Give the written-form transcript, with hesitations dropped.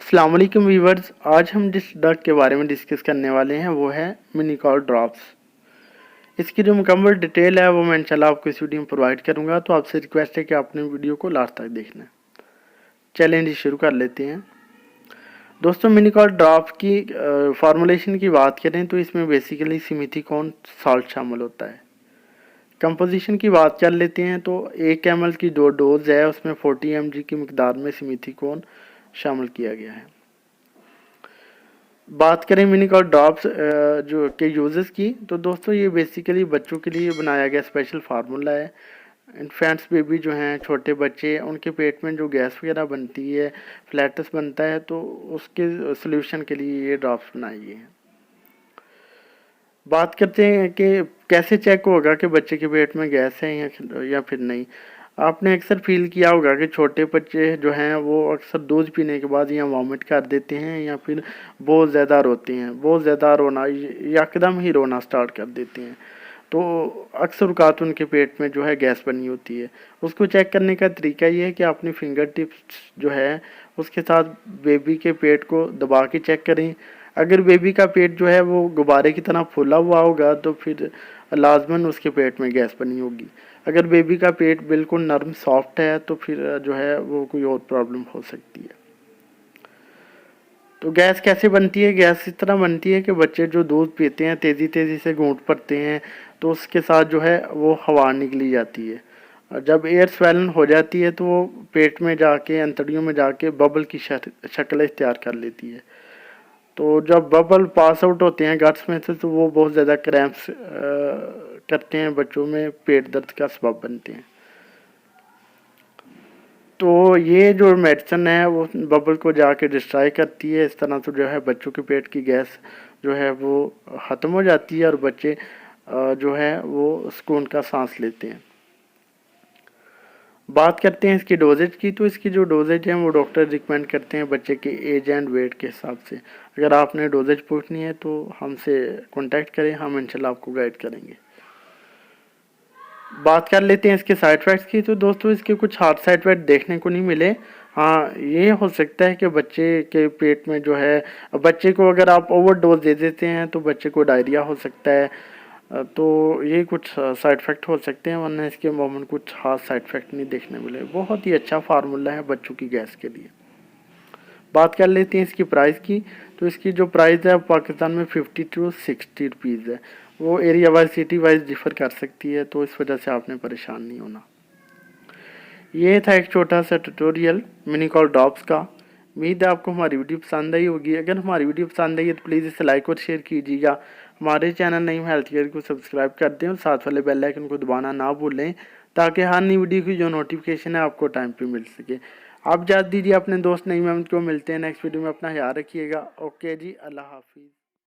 अस्सलाम वालेकुम व्यूअर्स, आज हम जिस ड्रग के बारे में डिस्कस करने वाले हैं वो है मिनिकॉल ड्रॉप्स। इसकी जो मुकम्मल डिटेल है वो मैं इंशाल्लाह आपको इस वीडियो में प्रोवाइड करूंगा, तो आपसे रिक्वेस्ट है कि आपने वीडियो को लास्ट तक देखना है। चलें जी, शुरू कर लेते हैं। दोस्तों, मिनिकॉल ड्रॉप की फार्मूलेशन की बात करें तो इसमें बेसिकली सिमिथिकॉन साल्ट शामिल होता है। कंपोजिशन की बात कर लेते हैं तो 1 ml की जो डोज है उसमें 40 mg की मकदार में सिमिथिकॉन शामिल किया गया है। बात करें मिनिकॉल ड्रॉप्स जो के यूजेस की, तो दोस्तों ये बेसिकली बच्चों के लिए बनाया गया स्पेशल फार्मूला है। इन्फेंट्स बेबी जो हैं, छोटे बच्चे, उनके पेट में जो गैस वगैरह बनती है, फ्लैटस बनता है, तो उसके सोल्यूशन के लिए ये ड्रॉप्स बनाई गई हैं। बात करते हैं कि कैसे चेक होगा कि बच्चे के पेट में गैस है या फिर नहीं। आपने अक्सर फील किया होगा कि छोटे बच्चे जो हैं वो अक्सर दूध पीने के बाद या वॉमिट कर देते हैं या फिर बहुत ज़्यादा रोते हैं, बहुत ज़्यादा रोना या एकदम ही रोना स्टार्ट कर देते हैं। तो अक्सर औक़ात उनके पेट में जो है गैस बनी होती है। उसको चेक करने का तरीका ये है कि अपनी फिंगर टिप्स जो है उसके साथ बेबी के पेट को दबा के चेक करें। अगर बेबी का पेट जो है वो गुब्बारे की तरह फूला हुआ होगा तो फिर लाजमन उसके पेट में गैस बनी होगी। अगर बेबी का पेट बिल्कुल नरम सॉफ्ट है तो फिर जो है वो कोई और प्रॉब्लम हो सकती है। तो गैस कैसे बनती है? गैस इस तरह बनती है कि बच्चे जो दूध पीते हैं तेज़ी तेज़ी से घूंट पड़ते हैं, तो उसके साथ जो है वो हवा निकली जाती है। और जब एयर स्वेलन हो जाती है तो वो पेट में जाके, अंतड़ियों में जाके बबल की शक्ल इख्तियार कर लेती है। तो जब बबल पास आउट होते हैं गट्स में से तो वो बहुत ज़्यादा क्रैम्प्स करते हैं, बच्चों में पेट दर्द का सबब बनते हैं। तो ये जो मेडिसिन है वो बबल को जाके डिस्ट्रॉय करती है। इस तरह से जो है बच्चों के पेट की गैस जो है वो ख़त्म हो जाती है और बच्चे जो है वो सुकून का सांस लेते हैं। बात करते हैं इसकी डोजेज की, तो इसकी जो डोजेज है वो डॉक्टर रिकमेंड करते हैं बच्चे के एज एंड वेट के हिसाब से। अगर आपने डोजेज पूछनी है तो हमसे कांटेक्ट करें, हम इंशाल्लाह आपको गाइड करेंगे। बात कर लेते हैं इसके साइड इफ़ेक्ट्स की, तो दोस्तों इसके कुछ हार्ड साइड इफ़ेक्ट देखने को नहीं मिले। हाँ, ये हो सकता है कि बच्चे के पेट में जो है, बच्चे को अगर आप ओवर डोज दे देते हैं तो बच्चे को डायरिया हो सकता है। तो ये कुछ साइड इफ़ेक्ट हो सकते हैं, वरना इसके मोमेंट कुछ खास साइड इफ़ेक्ट नहीं देखने मिले। बहुत ही अच्छा फार्मूला है बच्चों की गैस के लिए। बात कर लेते हैं इसकी प्राइस की, तो इसकी जो प्राइस है पाकिस्तान में 50 to 60 रुपीज़ है। वो area wise, city wise differ कर सकती है, तो इस वजह से आपने परेशान नहीं होना। ये था एक छोटा सा ट्यूटोरियल मिनिकॉल ड्रॉप्स का। उम्मीद है आपको हमारी वीडियो पसंद आई होगी। अगर हमारी वीडियो पसंद आई है तो प्लीज़ इसे लाइक और शेयर कीजिएगा। हमारे चैनल नईम हेल्थ केयर को सब्सक्राइब कर दें और साथ वाले बेल आइकन को दबाना ना भूलें, ताकि हर नई वीडियो की जो नोटिफिकेशन है आपको टाइम पे मिल सके। आप इजाज़त दीजिए अपने दोस्त नईम अहमद को। मिलते हैं नेक्स्ट वीडियो में। अपना ख्याल रखिएगा। ओके जी, अल्लाह हाफिज़।